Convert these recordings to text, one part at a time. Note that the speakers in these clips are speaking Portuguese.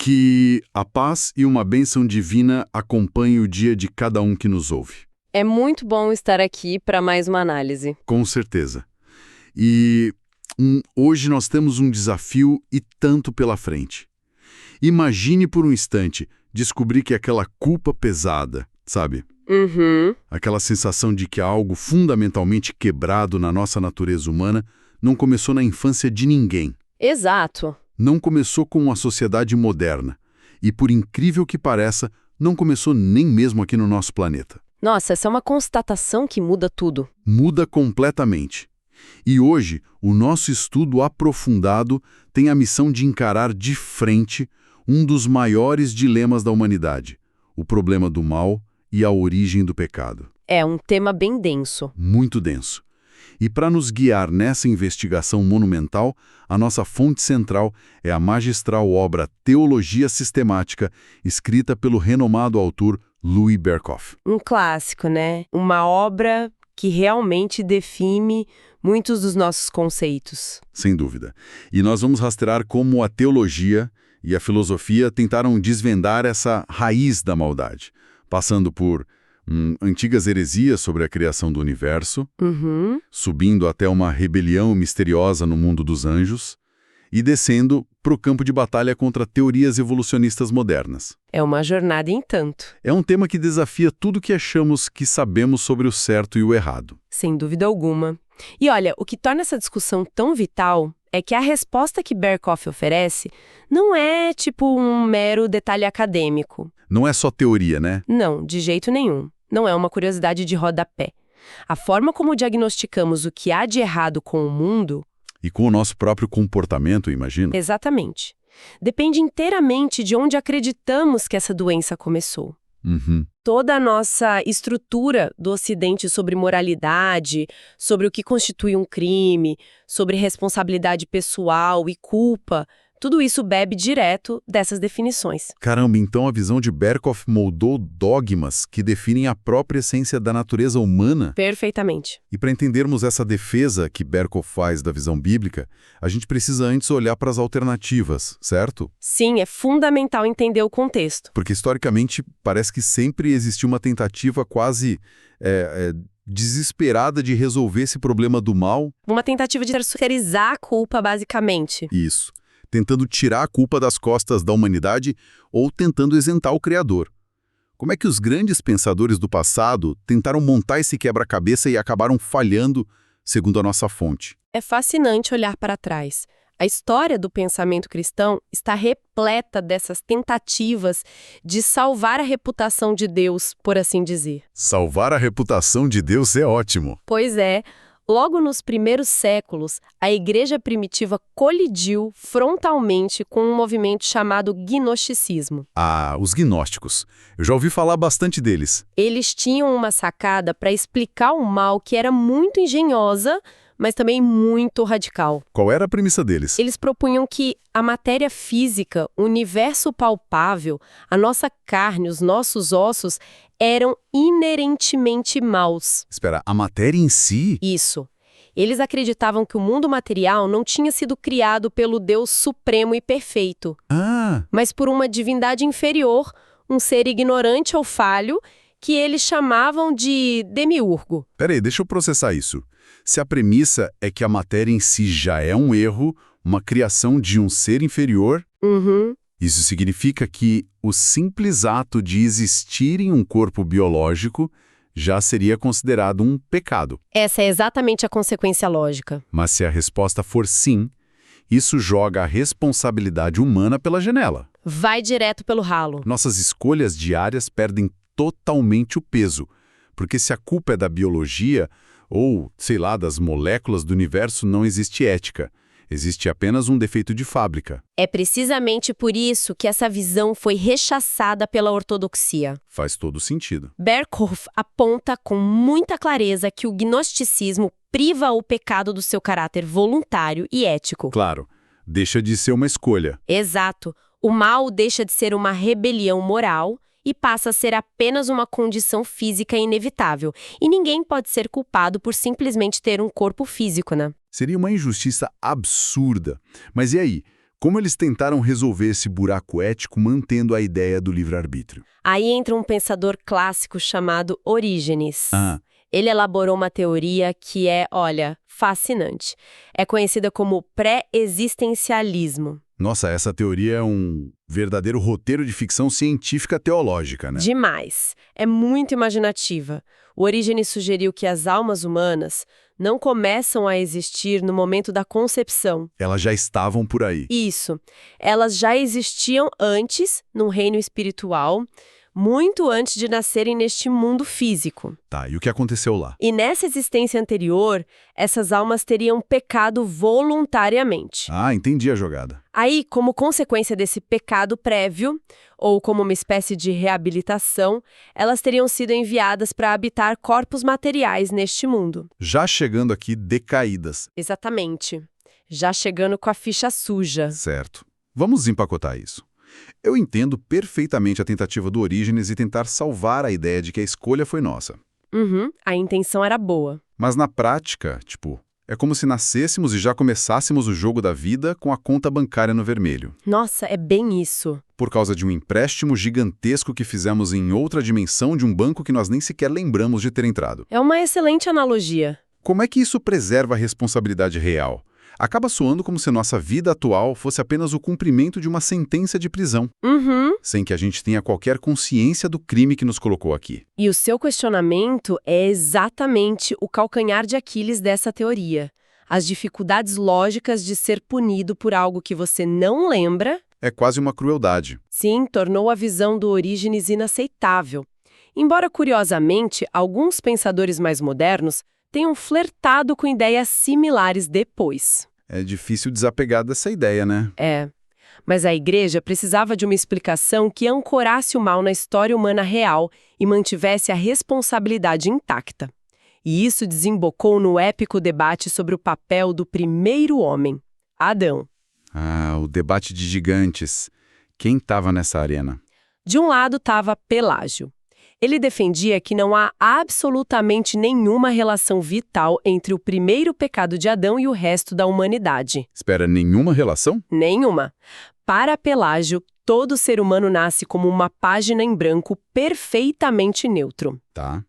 Que a paz e uma bênção divina acompanhem o dia de cada um que nos ouve. É muito bom estar aqui para mais uma análise. Com certeza. E hoje nós temos um desafio e tanto pela frente. Imagine por um instante descobrir que aquela culpa pesada, sabe? Aquela sensação de que há algo fundamentalmente quebrado na nossa natureza humana não começou na infância de ninguém. Exato. Não começou com a sociedade moderna. E, por incrível que pareça, não começou nem mesmo aqui no nosso planeta. Nossa, essa é uma constatação que muda tudo. Muda completamente. E hoje, o nosso estudo aprofundado tem a missão de encarar de frente um dos maiores dilemas da humanidade, o problema do mal e a origem do pecado. É um tema bem denso. Muito denso. E para nos guiar nessa investigação monumental, a nossa fonte central é a magistral obra Teologia Sistemática, escrita pelo renomado autor Louis Berkhof. Um clássico, né? Uma obra que realmente define muitos dos nossos conceitos. Sem dúvida. E nós vamos rastrear como a teologia e a filosofia tentaram desvendar essa raiz da maldade, passando por antigas heresias sobre a criação do universo, subindo até uma rebelião misteriosa no mundo dos anjos e descendo para o campo de batalha contra teorias evolucionistas modernas. É uma jornada em tanto. É um tema que desafia tudo que achamos que sabemos sobre o certo e o errado. Sem dúvida alguma. E olha, o que torna essa discussão tão vital é que a resposta que Berkhof oferece não é tipo um mero detalhe acadêmico. Não é só teoria, né? Não, de jeito nenhum. Não é uma curiosidade de rodapé. A forma como diagnosticamos o que há de errado com o mundo... E com o nosso próprio comportamento, imagino. Exatamente. Depende inteiramente de onde acreditamos que essa doença começou. Toda a nossa estrutura do Ocidente sobre moralidade, sobre o que constitui um crime, sobre responsabilidade pessoal e culpa, tudo isso bebe direto dessas definições. Caramba, então a visão de Berkhof moldou dogmas que definem a própria essência da natureza humana? Perfeitamente. E para entendermos essa defesa que Berkhof faz da visão bíblica, a gente precisa antes olhar para as alternativas, certo? Sim, é fundamental entender o contexto. Porque historicamente parece que sempre existiu uma tentativa quase desesperada de resolver esse problema do mal. Uma tentativa de terceirizar a culpa, basicamente. Isso. Tentando tirar a culpa das costas da humanidade ou tentando isentar o Criador. Como é que os grandes pensadores do passado tentaram montar esse quebra-cabeça e acabaram falhando, segundo a nossa fonte? É fascinante olhar para trás. A história do pensamento cristão está repleta dessas tentativas de salvar a reputação de Deus, por assim dizer. Salvar a reputação de Deus é ótimo. Pois é. Logo nos primeiros séculos, a igreja primitiva colidiu frontalmente com um movimento chamado gnosticismo. Ah, os gnósticos. Eu já ouvi falar bastante deles. Eles tinham uma sacada para explicar o mal que era muito engenhosa, mas também muito radical. Qual era a premissa deles? Eles propunham que a matéria física, o universo palpável, a nossa carne, os nossos ossos, eram inerentemente maus. Espera, a matéria em si? Isso. Eles acreditavam que o mundo material não tinha sido criado pelo Deus supremo e perfeito, mas por uma divindade inferior, um ser ignorante ou falho, que eles chamavam de demiurgo. Peraí, deixa eu processar isso. Se a premissa é que a matéria em si já é um erro, uma criação de um ser inferior, isso significa que o simples ato de existir em um corpo biológico já seria considerado um pecado. Essa é exatamente a consequência lógica. Mas se a resposta for sim, isso joga a responsabilidade humana pela janela. Vai direto pelo ralo. Nossas escolhas diárias perdem totalmente o peso, porque se a culpa é da biologia ou, sei lá, das moléculas do universo, não existe ética. Existe apenas um defeito de fábrica. É precisamente por isso que essa visão foi rechaçada pela ortodoxia. Faz todo sentido. Berkhof aponta com muita clareza que o gnosticismo priva o pecado do seu caráter voluntário e ético. Claro, deixa de ser uma escolha. Exato. O mal deixa de ser uma rebelião moral e passa a ser apenas uma condição física inevitável. E ninguém pode ser culpado por simplesmente ter um corpo físico, né? Seria uma injustiça absurda. Mas e aí? Como eles tentaram resolver esse buraco ético mantendo a ideia do livre-arbítrio? Aí entra um pensador clássico chamado Orígenes. Ah. Ele elaborou uma teoria que é, olha, fascinante. É conhecida como pré-existencialismo. Nossa, essa teoria é um verdadeiro roteiro de ficção científica teológica, né? Demais. É muito imaginativa. O Orígenes sugeriu que as almas humanas não começam a existir no momento da concepção. Elas já estavam por aí. Isso. Elas já existiam antes, num reino espiritual, muito antes de nascerem neste mundo físico. Tá, e o que aconteceu lá? E nessa existência anterior, essas almas teriam pecado voluntariamente. Ah, entendi a jogada. Aí, como consequência desse pecado prévio, ou como uma espécie de reabilitação, elas teriam sido enviadas para habitar corpos materiais neste mundo. Já chegando aqui decaídas. Exatamente. Já chegando com a ficha suja. Certo. Vamos empacotar isso. Eu entendo perfeitamente a tentativa do Orígenes e tentar salvar a ideia de que a escolha foi nossa. A intenção era boa. Mas na prática, é como se nascêssemos e já começássemos o jogo da vida com a conta bancária no vermelho. Nossa, é bem isso. Por causa de um empréstimo gigantesco que fizemos em outra dimensão de um banco que nós nem sequer lembramos de ter entrado. É uma excelente analogia. Como é que isso preserva a responsabilidade real? Acaba soando como se nossa vida atual fosse apenas o cumprimento de uma sentença de prisão, sem que a gente tenha qualquer consciência do crime que nos colocou aqui. E o seu questionamento é exatamente o calcanhar de Aquiles dessa teoria. As dificuldades lógicas de ser punido por algo que você não lembra. É quase uma crueldade. Sim, tornou a visão do Orígenes inaceitável. Embora, curiosamente, alguns pensadores mais modernos tenham flertado com ideias similares depois. É difícil desapegar dessa ideia, né? É. Mas a Igreja precisava de uma explicação que ancorasse o mal na história humana real e mantivesse a responsabilidade intacta. E isso desembocou no épico debate sobre o papel do primeiro homem, Adão. Ah, o debate de gigantes. Quem estava nessa arena? De um lado estava Pelágio. Ele defendia que não há absolutamente nenhuma relação vital entre o primeiro pecado de Adão e o resto da humanidade. Espera, nenhuma relação? Nenhuma. Para Pelágio, todo ser humano nasce como uma página em branco perfeitamente neutro. Tá.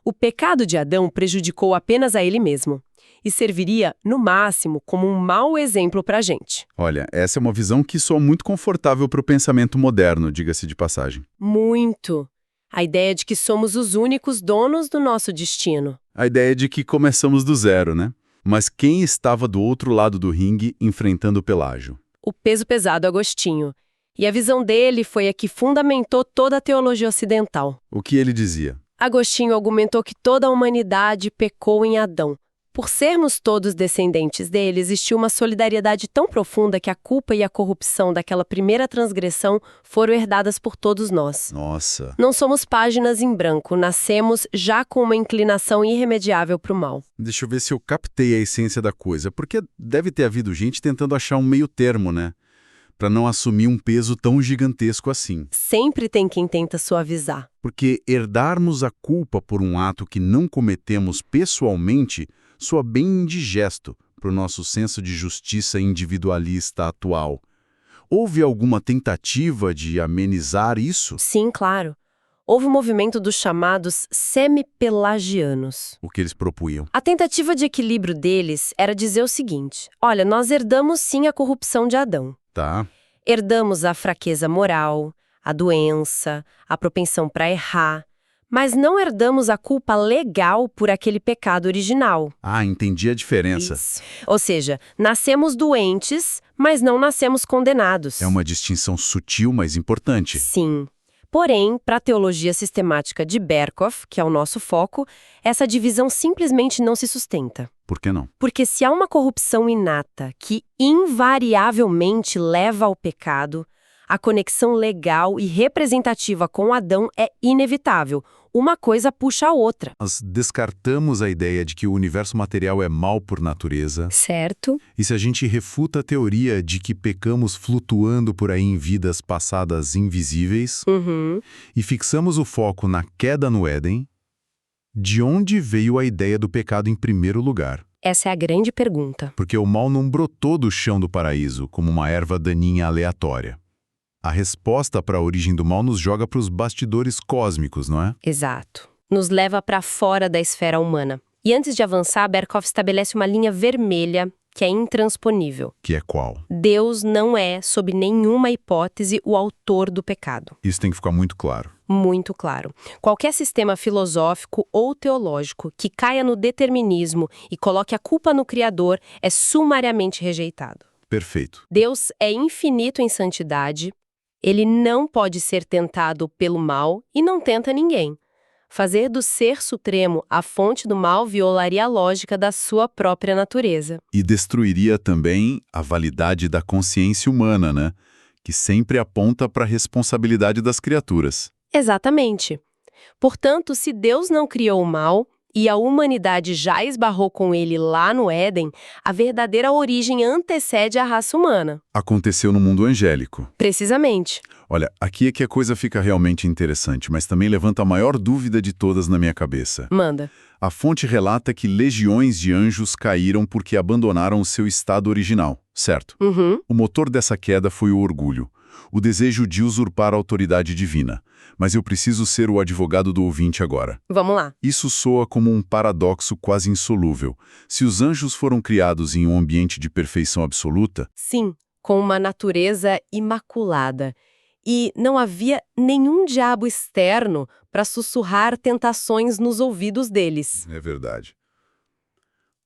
O pecado de Adão prejudicou apenas a ele mesmo e serviria, no máximo, como um mau exemplo para a gente. Olha, essa é uma visão que soa muito confortável para o pensamento moderno, diga-se de passagem. Muito. A ideia de que somos os únicos donos do nosso destino. A ideia de que começamos do zero, né? Mas quem estava do outro lado do ringue enfrentando Pelágio? O peso pesado Agostinho. E a visão dele foi a que fundamentou toda a teologia ocidental. O que ele dizia? Agostinho argumentou que toda a humanidade pecou em Adão. Por sermos todos descendentes dele, existiu uma solidariedade tão profunda que a culpa e a corrupção daquela primeira transgressão foram herdadas por todos nós. Nossa. Não somos páginas em branco, nascemos já com uma inclinação irremediável para o mal. Deixa eu ver se eu captei a essência da coisa, porque deve ter havido gente tentando achar um meio termo, né? Para não assumir um peso tão gigantesco assim. Sempre tem quem tenta suavizar. Porque herdarmos a culpa por um ato que não cometemos pessoalmente soa bem indigesto para o nosso senso de justiça individualista atual. Houve alguma tentativa de amenizar isso? Sim, claro. Houve um movimento dos chamados semi-pelagianos. O que eles propunham? A tentativa de equilíbrio deles era dizer o seguinte: olha, nós herdamos sim a corrupção de Adão. Tá. Herdamos a fraqueza moral, a doença, a propensão para errar, mas não herdamos a culpa legal por aquele pecado original. Ah, entendi a diferença. Isso. Ou seja, nascemos doentes, mas não nascemos condenados. É uma distinção sutil, mas importante. Sim. Porém, para a teologia sistemática de Berkhof, que é o nosso foco, essa divisão simplesmente não se sustenta. Por que não? Porque se há uma corrupção inata que invariavelmente leva ao pecado, a conexão legal e representativa com Adão é inevitável. Uma coisa puxa a outra. Nós descartamos a ideia de que o universo material é mau por natureza. Certo. E se a gente refuta a teoria de que pecamos flutuando por aí em vidas passadas invisíveis, e fixamos o foco na queda no Éden, de onde veio a ideia do pecado em primeiro lugar? Essa é a grande pergunta. Porque o mal não brotou do chão do paraíso como uma erva daninha aleatória. A resposta para a origem do mal nos joga para os bastidores cósmicos, não é? Exato. Nos leva para fora da esfera humana. E antes de avançar, Berkhoff estabelece uma linha vermelha que é intransponível. Que é qual? Deus não é, sob nenhuma hipótese, o autor do pecado. Isso tem que ficar muito claro. Muito claro. Qualquer sistema filosófico ou teológico que caia no determinismo e coloque a culpa no Criador é sumariamente rejeitado. Perfeito. Deus é infinito em santidade, ele não pode ser tentado pelo mal e não tenta ninguém. Fazer do Ser Supremo a fonte do mal violaria a lógica da sua própria natureza. E destruiria também a validade da consciência humana, né? Que sempre aponta para a responsabilidade das criaturas. Exatamente. Portanto, se Deus não criou o mal e a humanidade já esbarrou com ele lá no Éden, a verdadeira origem antecede a raça humana. Aconteceu no mundo angélico. Precisamente. Olha, aqui é que a coisa fica realmente interessante, mas também levanta a maior dúvida de todas na minha cabeça. Manda. A fonte relata que legiões de anjos caíram porque abandonaram o seu estado original, certo? Uhum. O motor dessa queda foi o orgulho, o desejo de usurpar a autoridade divina. Mas eu preciso ser o advogado do ouvinte agora. Vamos lá. Isso soa como um paradoxo quase insolúvel. Se os anjos foram criados em um ambiente de perfeição absoluta... Sim, com uma natureza imaculada. E não havia nenhum diabo externo para sussurrar tentações nos ouvidos deles. É verdade.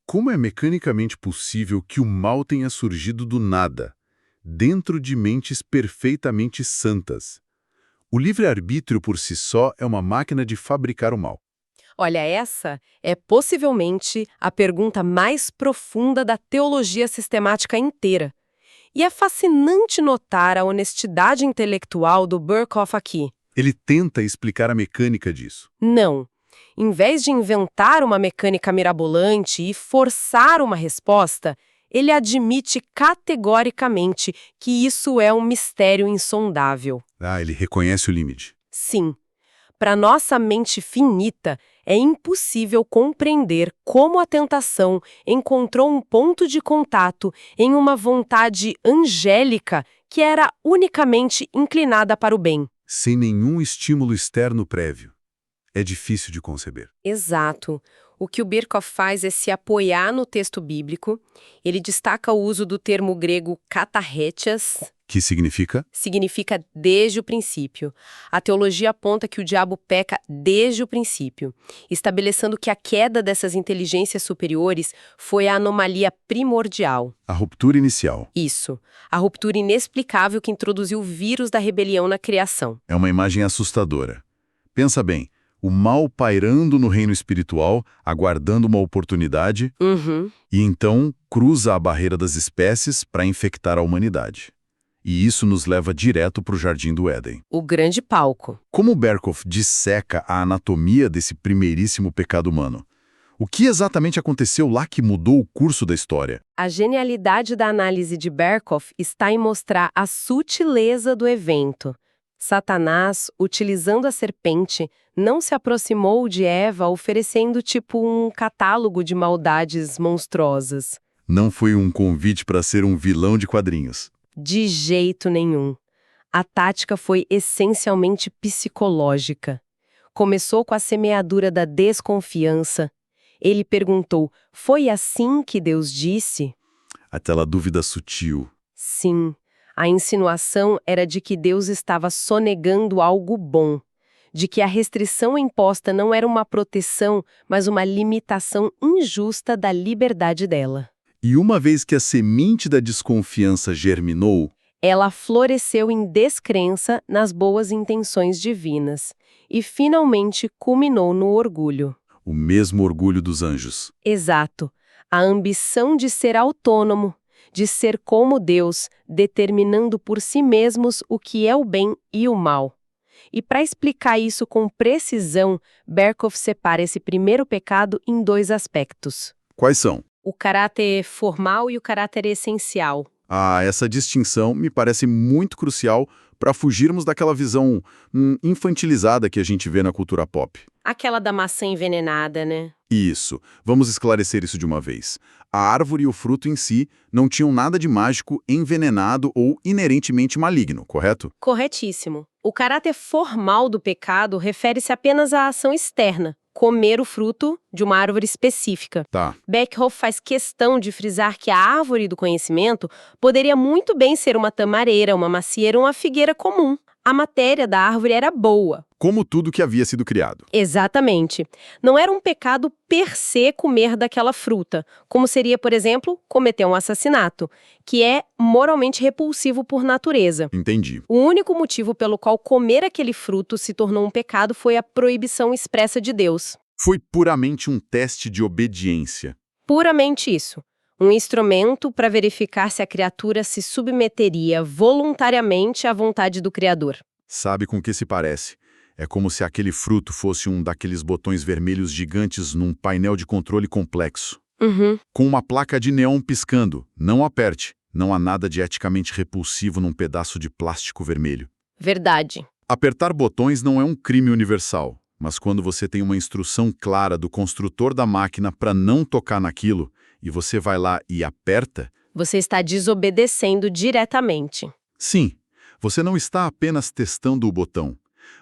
Como é mecanicamente possível que o mal tenha surgido do nada, dentro de mentes perfeitamente santas? O livre-arbítrio por si só é uma máquina de fabricar o mal. Olha, essa é possivelmente a pergunta mais profunda da teologia sistemática inteira. E é fascinante notar a honestidade intelectual do Berkhoff aqui. Ele tenta explicar a mecânica disso. Não. Em vez de inventar uma mecânica mirabolante e forçar uma resposta, ele admite categoricamente que isso é um mistério insondável. Ele reconhece o limite. Sim. Para nossa mente finita, é impossível compreender como a tentação encontrou um ponto de contato em uma vontade angélica que era unicamente inclinada para o bem. Sem nenhum estímulo externo prévio. É difícil de conceber. Exato. O que o Berkhoff faz é se apoiar no texto bíblico. Ele destaca o uso do termo grego katarretias, Que significa? significa desde o princípio. A teologia aponta que o diabo peca desde o princípio, estabelecendo que a queda dessas inteligências superiores foi a anomalia primordial. A ruptura inicial. Isso, a ruptura inexplicável que introduziu o vírus da rebelião na criação. É uma imagem assustadora. Pensa bem, o mal pairando no reino espiritual, aguardando uma oportunidade, e então cruza a barreira das espécies para infectar a humanidade. E isso nos leva direto para o Jardim do Éden. O grande palco. Como Berkhoff disseca a anatomia desse primeiríssimo pecado humano? O que exatamente aconteceu lá que mudou o curso da história? A genialidade da análise de Berkhoff está em mostrar a sutileza do evento. Satanás, utilizando a serpente, não se aproximou de Eva oferecendo tipo um catálogo de maldades monstruosas. Não foi um convite para ser um vilão de quadrinhos. De jeito nenhum. A tática foi essencialmente psicológica. Começou com a semeadura da desconfiança. Ele perguntou, foi assim que Deus disse? Aquela dúvida sutil. Sim. A insinuação era de que Deus estava sonegando algo bom, de que a restrição imposta não era uma proteção, mas uma limitação injusta da liberdade dela. E uma vez que a semente da desconfiança germinou, ela floresceu em descrença nas boas intenções divinas e finalmente culminou no orgulho. o mesmo orgulho dos anjos. Exato. A ambição de ser autônomo, de ser como Deus, determinando por si mesmos o que é o bem e o mal. E para explicar isso com precisão, Berkhoff separa esse primeiro pecado em dois aspectos. Quais são? O caráter formal e o caráter essencial. Essa distinção me parece muito crucial para fugirmos daquela visão infantilizada que a gente vê na cultura pop. Aquela da maçã envenenada, né? Isso. Vamos esclarecer isso de uma vez. A árvore e o fruto em si não tinham nada de mágico, envenenado ou inerentemente maligno, correto? Corretíssimo. O caráter formal do pecado refere-se apenas à ação externa, comer o fruto de uma árvore específica. Tá. Beckhoff faz questão de frisar que a árvore do conhecimento poderia muito bem ser uma tamareira, uma macieira ou uma figueira comum. A matéria da árvore era boa. Como tudo que havia sido criado. Exatamente. Não era um pecado per se comer daquela fruta, como seria, por exemplo, cometer um assassinato, que é moralmente repulsivo por natureza. Entendi. O único motivo pelo qual comer aquele fruto se tornou um pecado foi a proibição expressa de Deus. Foi puramente um teste de obediência. Puramente isso. Um instrumento para verificar se a criatura se submeteria voluntariamente à vontade do Criador. Sabe com o que se parece? É como se aquele fruto fosse um daqueles botões vermelhos gigantes num painel de controle complexo. Com uma placa de neon piscando. Não aperte. Não há nada de eticamente repulsivo num pedaço de plástico vermelho. Verdade. Apertar botões não é um crime universal, mas quando você tem uma instrução clara do construtor da máquina para não tocar naquilo, e você vai lá e aperta... Você está desobedecendo diretamente. Sim, você não está apenas testando o botão.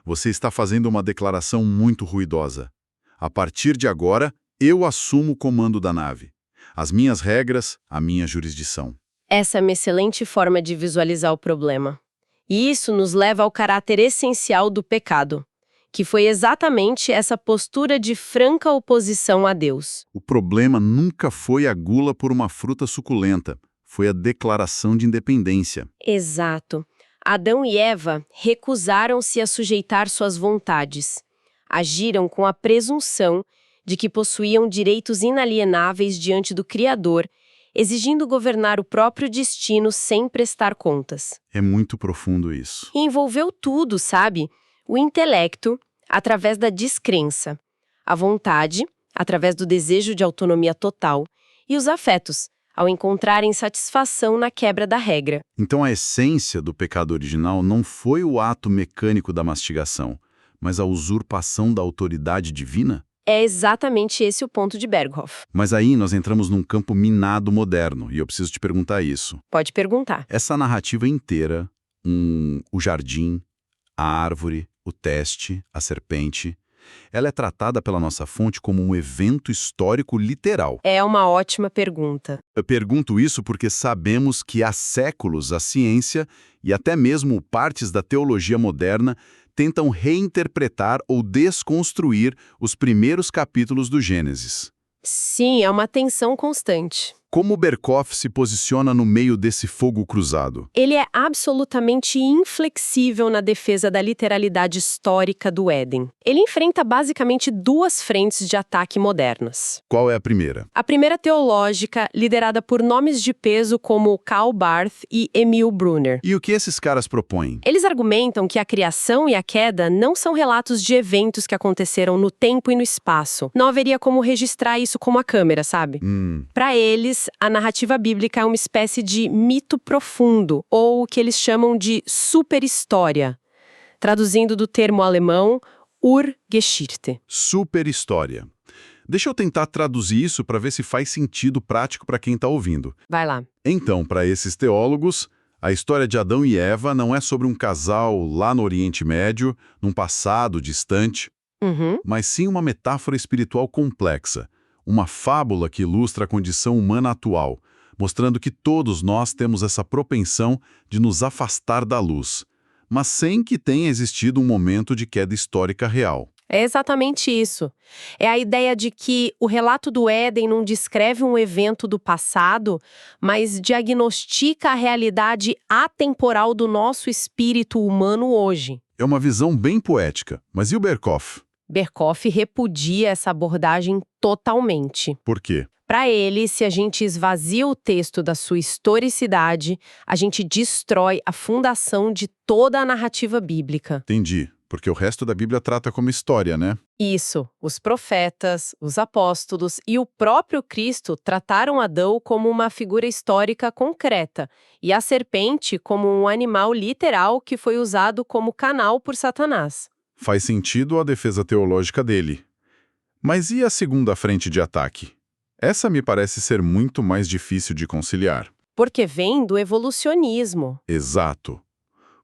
Você está fazendo uma declaração muito ruidosa. A partir de agora, eu assumo o comando da nave. As minhas regras, a minha jurisdição. Essa é uma excelente forma de visualizar o problema. E isso nos leva ao caráter essencial do pecado, que foi exatamente essa postura de franca oposição a Deus. O problema nunca foi a gula por uma fruta suculenta. Foi a declaração de independência. Exato. Adão e Eva recusaram-se a sujeitar suas vontades. Agiram com a presunção de que possuíam direitos inalienáveis diante do Criador, exigindo governar o próprio destino sem prestar contas. É muito profundo isso. E envolveu tudo, sabe? O intelecto, através da descrença. A vontade, através do desejo de autonomia total. E os afetos, ao encontrarem satisfação na quebra da regra. Então a essência do pecado original não foi o ato mecânico da mastigação, mas a usurpação da autoridade divina? É exatamente esse o ponto de Berghoff. Mas aí nós entramos num campo minado moderno, e eu preciso te perguntar isso. Pode perguntar. Essa narrativa inteira, o jardim, a árvore, o teste, a serpente, ela é tratada pela nossa fonte como um evento histórico literal. É uma ótima pergunta. Eu pergunto isso porque sabemos que há séculos a ciência e até mesmo partes da teologia moderna tentam reinterpretar ou desconstruir os primeiros capítulos do Gênesis. Sim, é uma tensão constante. Como Berkhoff se posiciona no meio desse fogo cruzado? Ele é absolutamente inflexível na defesa da literalidade histórica do Éden. Ele enfrenta basicamente duas frentes de ataque modernas. Qual é a primeira? A primeira teológica, liderada por nomes de peso como Karl Barth e Emil Brunner. E o que esses caras propõem? Eles argumentam que a criação e a queda não são relatos de eventos que aconteceram no tempo e no espaço. Não haveria como registrar isso com uma câmera, sabe? Para eles, a narrativa bíblica é uma espécie de mito profundo, ou o que eles chamam de superhistória, traduzindo do termo alemão Urgeschichte. Superhistória. Deixa eu tentar traduzir isso para ver se faz sentido prático para quem está ouvindo. Vai lá. Então, para esses teólogos, a história de Adão e Eva não é sobre um casal lá no Oriente Médio, num passado distante, mas sim uma metáfora espiritual complexa. Uma fábula que ilustra a condição humana atual, mostrando que todos nós temos essa propensão de nos afastar da luz, mas sem que tenha existido um momento de queda histórica real. É exatamente isso. É a ideia de que o relato do Éden não descreve um evento do passado, mas diagnostica a realidade atemporal do nosso espírito humano hoje. É uma visão bem poética, mas e o Berkhoff? Berkhoff repudia essa abordagem totalmente. Por quê? Para ele, se a gente esvazia o texto da sua historicidade, a gente destrói a fundação de toda a narrativa bíblica. Entendi, porque o resto da Bíblia trata como história, né? Isso, os profetas, os apóstolos e o próprio Cristo trataram Adão como uma figura histórica concreta e a serpente como um animal literal que foi usado como canal por Satanás. Faz sentido a defesa teológica dele. Mas e a segunda frente de ataque? Essa me parece ser muito mais difícil de conciliar. Porque vem do evolucionismo. Exato.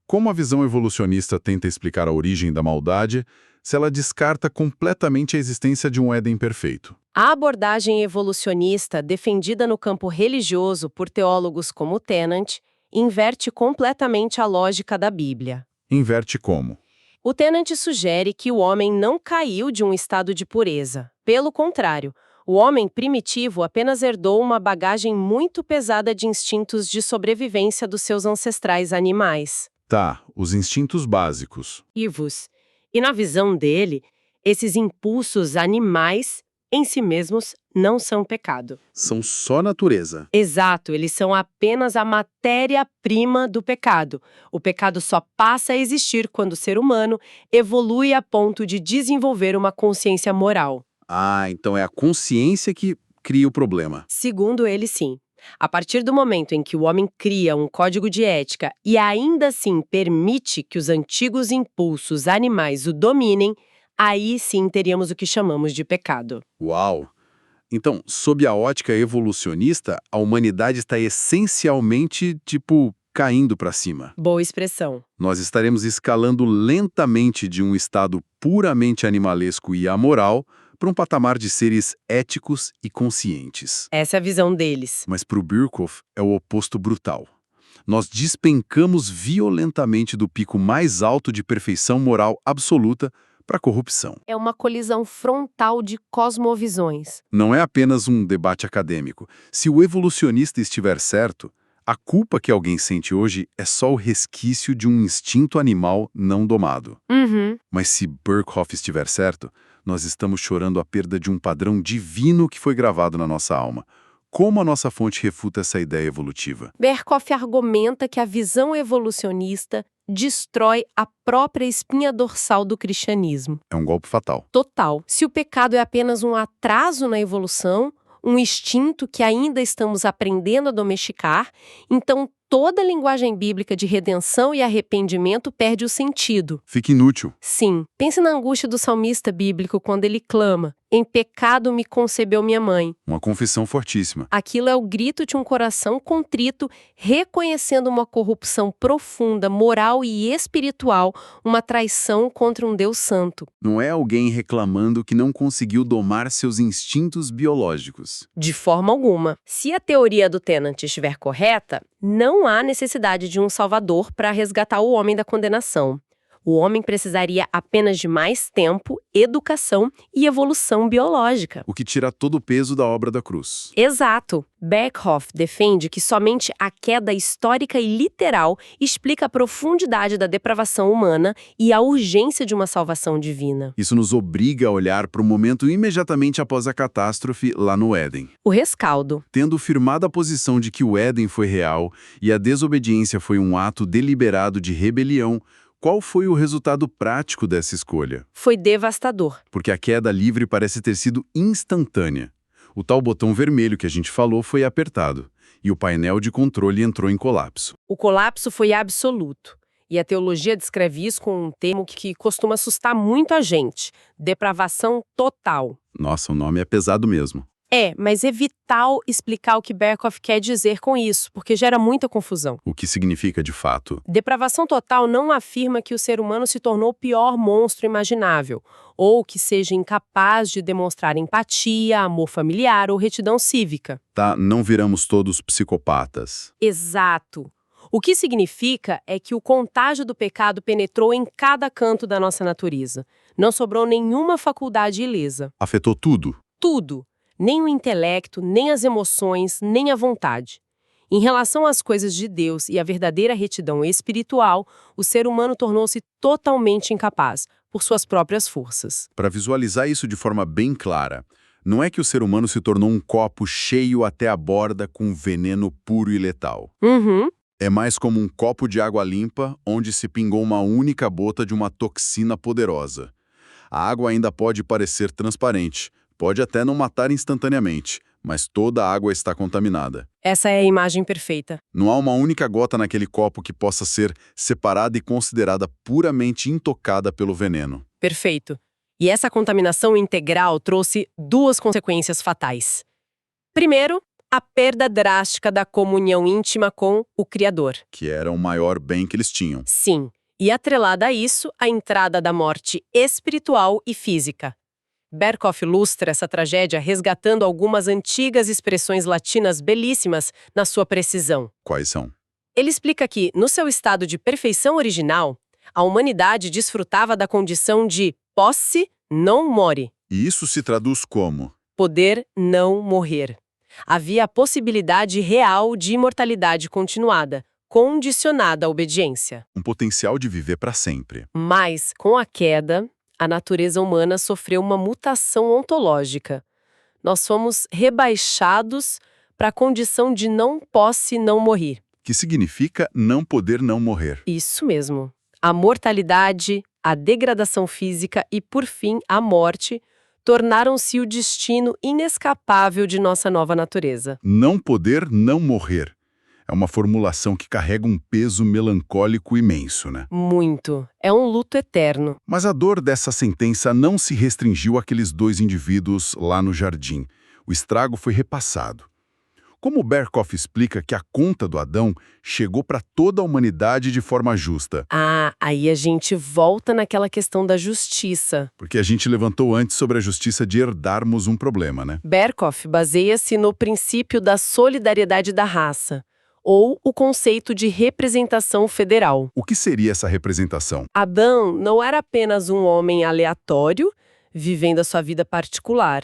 Como a visão evolucionista tenta explicar a origem da maldade se ela descarta completamente a existência de um Éden perfeito? A abordagem evolucionista, defendida no campo religioso por teólogos como Tennant, inverte completamente a lógica da Bíblia. Inverte como? O Tennant sugere que o homem não caiu de um estado de pureza. Pelo contrário, o homem primitivo apenas herdou uma bagagem muito pesada de instintos de sobrevivência dos seus ancestrais animais. Tá, os instintos básicos. Vivos. E na visão dele, esses impulsos animais, em si mesmos, não são pecado. São só natureza. Exato, eles são apenas a matéria-prima do pecado. O pecado só passa a existir quando o ser humano evolui a ponto de desenvolver uma consciência moral. Ah, então é a consciência que cria o problema. Segundo ele, sim. A partir do momento em que o homem cria um código de ética e ainda assim permite que os antigos impulsos animais o dominem, aí sim teríamos o que chamamos de pecado. Uau! Então, sob a ótica evolucionista, a humanidade está essencialmente, caindo para cima. Boa expressão. Nós estaremos escalando lentamente de um estado puramente animalesco e amoral para um patamar de seres éticos e conscientes. Essa é a visão deles. Mas para o Birkhoff é o oposto brutal. Nós despencamos violentamente do pico mais alto de perfeição moral absoluta para a corrupção. É uma colisão frontal de cosmovisões. Não é apenas um debate acadêmico. Se o evolucionista estiver certo, a culpa que alguém sente hoje é só o resquício de um instinto animal não domado. Mas se Birkhoff estiver certo, nós estamos chorando a perda de um padrão divino que foi gravado na nossa alma. Como a nossa fonte refuta essa ideia evolutiva? Birkhoff argumenta que a visão evolucionista destrói a própria espinha dorsal do cristianismo. É um golpe fatal. Total. Se o pecado é apenas um atraso na evolução, um instinto que ainda estamos aprendendo a domesticar, então toda a linguagem bíblica de redenção e arrependimento perde o sentido. Fica inútil. Sim, pense na angústia do salmista bíblico quando ele clama: "Em pecado me concebeu minha mãe". Uma confissão fortíssima. Aquilo é o grito de um coração contrito, reconhecendo uma corrupção profunda, moral e espiritual, uma traição contra um Deus santo. Não é alguém reclamando que não conseguiu domar seus instintos biológicos. De forma alguma. Se a teoria do Tennant estiver correta, não há necessidade de um salvador para resgatar o homem da condenação. O homem precisaria apenas de mais tempo, educação e evolução biológica. O que tira todo o peso da obra da cruz. Exato. Birkhoff defende que somente a queda histórica e literal explica a profundidade da depravação humana e a urgência de uma salvação divina. Isso nos obriga a olhar para o momento imediatamente após a catástrofe lá no Éden. O rescaldo. Tendo firmado a posição de que o Éden foi real e a desobediência foi um ato deliberado de rebelião, qual foi o resultado prático dessa escolha? Foi devastador. Porque a queda livre parece ter sido instantânea. O tal botão vermelho que a gente falou foi apertado, e o painel de controle entrou em colapso. O colapso foi absoluto. E a teologia descreve isso com um termo que costuma assustar muito a gente: depravação total. Nossa, o nome é pesado mesmo. Mas é vital explicar o que Birkhoff quer dizer com isso, porque gera muita confusão. O que significa de fato? Depravação total não afirma que o ser humano se tornou o pior monstro imaginável, ou que seja incapaz de demonstrar empatia, amor familiar ou retidão cívica. Tá, não viramos todos psicopatas. Exato. O que significa é que o contágio do pecado penetrou em cada canto da nossa natureza. Não sobrou nenhuma faculdade ilesa. Afetou tudo? Tudo. Nem o intelecto, nem as emoções, nem a vontade. Em relação às coisas de Deus e à verdadeira retidão espiritual, o ser humano tornou-se totalmente incapaz, por suas próprias forças. Para visualizar isso de forma bem clara, não é que o ser humano se tornou um copo cheio até a borda com veneno puro e letal. É mais como um copo de água limpa onde se pingou uma única gota de uma toxina poderosa. A água ainda pode parecer transparente, pode até não matar instantaneamente, mas toda a água está contaminada. Essa é a imagem perfeita. Não há uma única gota naquele copo que possa ser separada e considerada puramente intocada pelo veneno. Perfeito. E essa contaminação integral trouxe duas consequências fatais. Primeiro, a perda drástica da comunhão íntima com o Criador. Que era o maior bem que eles tinham. Sim, e atrelada a isso, a entrada da morte espiritual e física. Berkhoff ilustra essa tragédia resgatando algumas antigas expressões latinas belíssimas na sua precisão. Quais são? Ele explica que, no seu estado de perfeição original, a humanidade desfrutava da condição de posse non more, E isso se traduz como? poder não morrer. Havia a possibilidade real de imortalidade continuada, condicionada à obediência. Um potencial de viver para sempre. Mas, com a queda, a natureza humana sofreu uma mutação ontológica. Nós fomos rebaixados para a condição de não posse não morrer. Que significa não poder não morrer. Isso mesmo. A mortalidade, a degradação física e, por fim, a morte tornaram-se o destino inescapável de nossa nova natureza. Não poder não morrer. É uma formulação que carrega um peso melancólico imenso, né? Muito. É um luto eterno. Mas a dor dessa sentença não se restringiu àqueles dois indivíduos lá no jardim. O estrago foi repassado. Como Berkhoff explica que a conta do Adão chegou para toda a humanidade de forma justa? Ah, aí a gente volta naquela questão da justiça. Porque a gente levantou antes sobre a justiça de herdarmos um problema, né? Berkhoff baseia-se no princípio da solidariedade da raça, ou o conceito de representação federal. O que seria essa representação? Adão não era apenas um homem aleatório, vivendo a sua vida particular.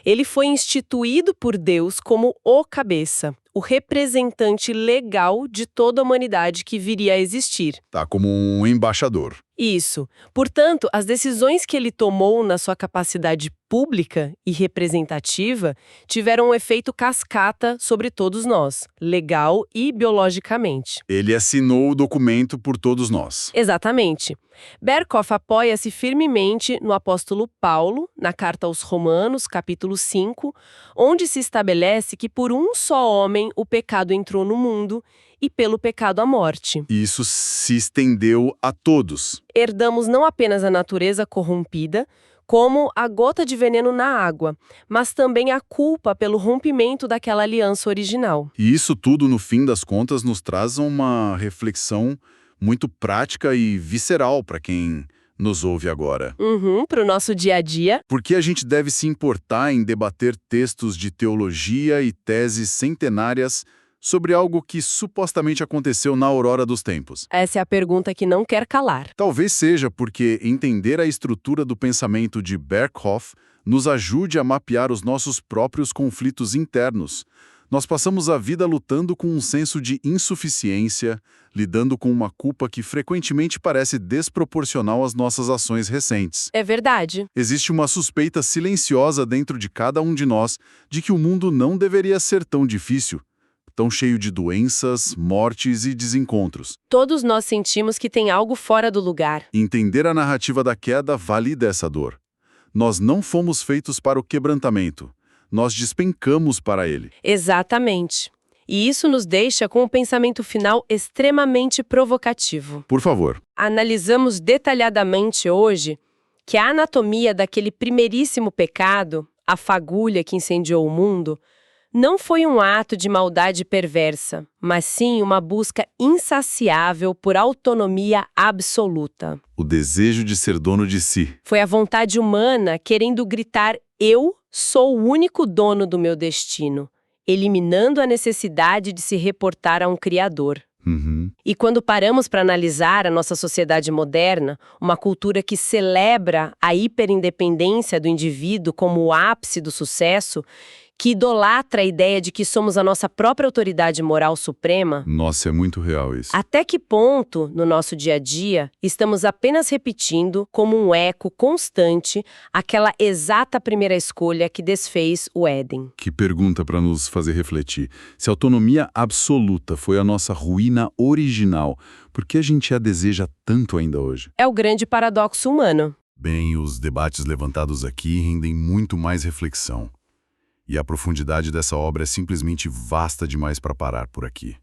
Ele foi instituído por Deus como o cabeça, o representante legal de toda a humanidade que viria a existir. Tá como um embaixador. Isso. Portanto, as decisões que ele tomou na sua capacidade pública e representativa tiveram um efeito cascata sobre todos nós, legal e biologicamente. Ele assinou o documento por todos nós. Exatamente. Berkhoff apoia-se firmemente no apóstolo Paulo, na carta aos Romanos, capítulo 5, onde se estabelece que por um só homem o pecado entrou no mundo e pelo pecado a morte. Isso se estendeu a todos. Herdamos não apenas a natureza corrompida, como a gota de veneno na água, mas também a culpa pelo rompimento daquela aliança original. E isso tudo, no fim das contas, nos traz uma reflexão muito prática e visceral para quem nos ouve agora. Para o nosso dia a dia. Por que a gente deve se importar em debater textos de teologia e teses centenárias sobre algo que supostamente aconteceu na aurora dos tempos? Essa é a pergunta que não quer calar. Talvez seja porque entender a estrutura do pensamento de Berkhoff nos ajude a mapear os nossos próprios conflitos internos. Nós passamos a vida lutando com um senso de insuficiência, lidando com uma culpa que frequentemente parece desproporcional às nossas ações recentes. É verdade. Existe uma suspeita silenciosa dentro de cada um de nós de que o mundo não deveria ser tão difícil, tão cheio de doenças, mortes e desencontros. Todos nós sentimos que tem algo fora do lugar. Entender a narrativa da queda valida essa dor. Nós não fomos feitos para o quebrantamento. Nós despencamos para ele. Exatamente. E isso nos deixa com um pensamento final extremamente provocativo. Por favor. Analisamos detalhadamente hoje que a anatomia daquele primeiríssimo pecado, a fagulha que incendiou o mundo, não foi um ato de maldade perversa, mas sim uma busca insaciável por autonomia absoluta. O desejo de ser dono de si. Foi a vontade humana querendo gritar: eu sou o único dono do meu destino, eliminando a necessidade de se reportar a um criador. E quando paramos para analisar a nossa sociedade moderna, uma cultura que celebra a hiperindependência do indivíduo como o ápice do sucesso, que idolatra a ideia de que somos a nossa própria autoridade moral suprema. Nossa, é muito real isso. Até que ponto, no nosso dia a dia, estamos apenas repetindo, como um eco constante, aquela exata primeira escolha que desfez o Éden? Que pergunta para nos fazer refletir. Se a autonomia absoluta foi a nossa ruína original, por que a gente a deseja tanto ainda hoje? É o grande paradoxo humano. Bem, os debates levantados aqui rendem muito mais reflexão. E a profundidade dessa obra é simplesmente vasta demais para parar por aqui.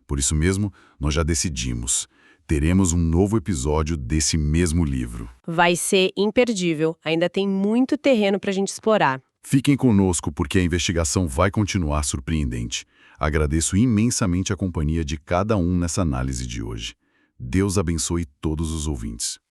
Por isso mesmo, nós já decidimos. teremos um novo episódio desse mesmo livro. Vai ser imperdível. Ainda tem muito terreno para a gente explorar. Fiquem conosco porque a investigação vai continuar surpreendente. Agradeço imensamente a companhia de cada um nessa análise de hoje. Deus abençoe todos os ouvintes.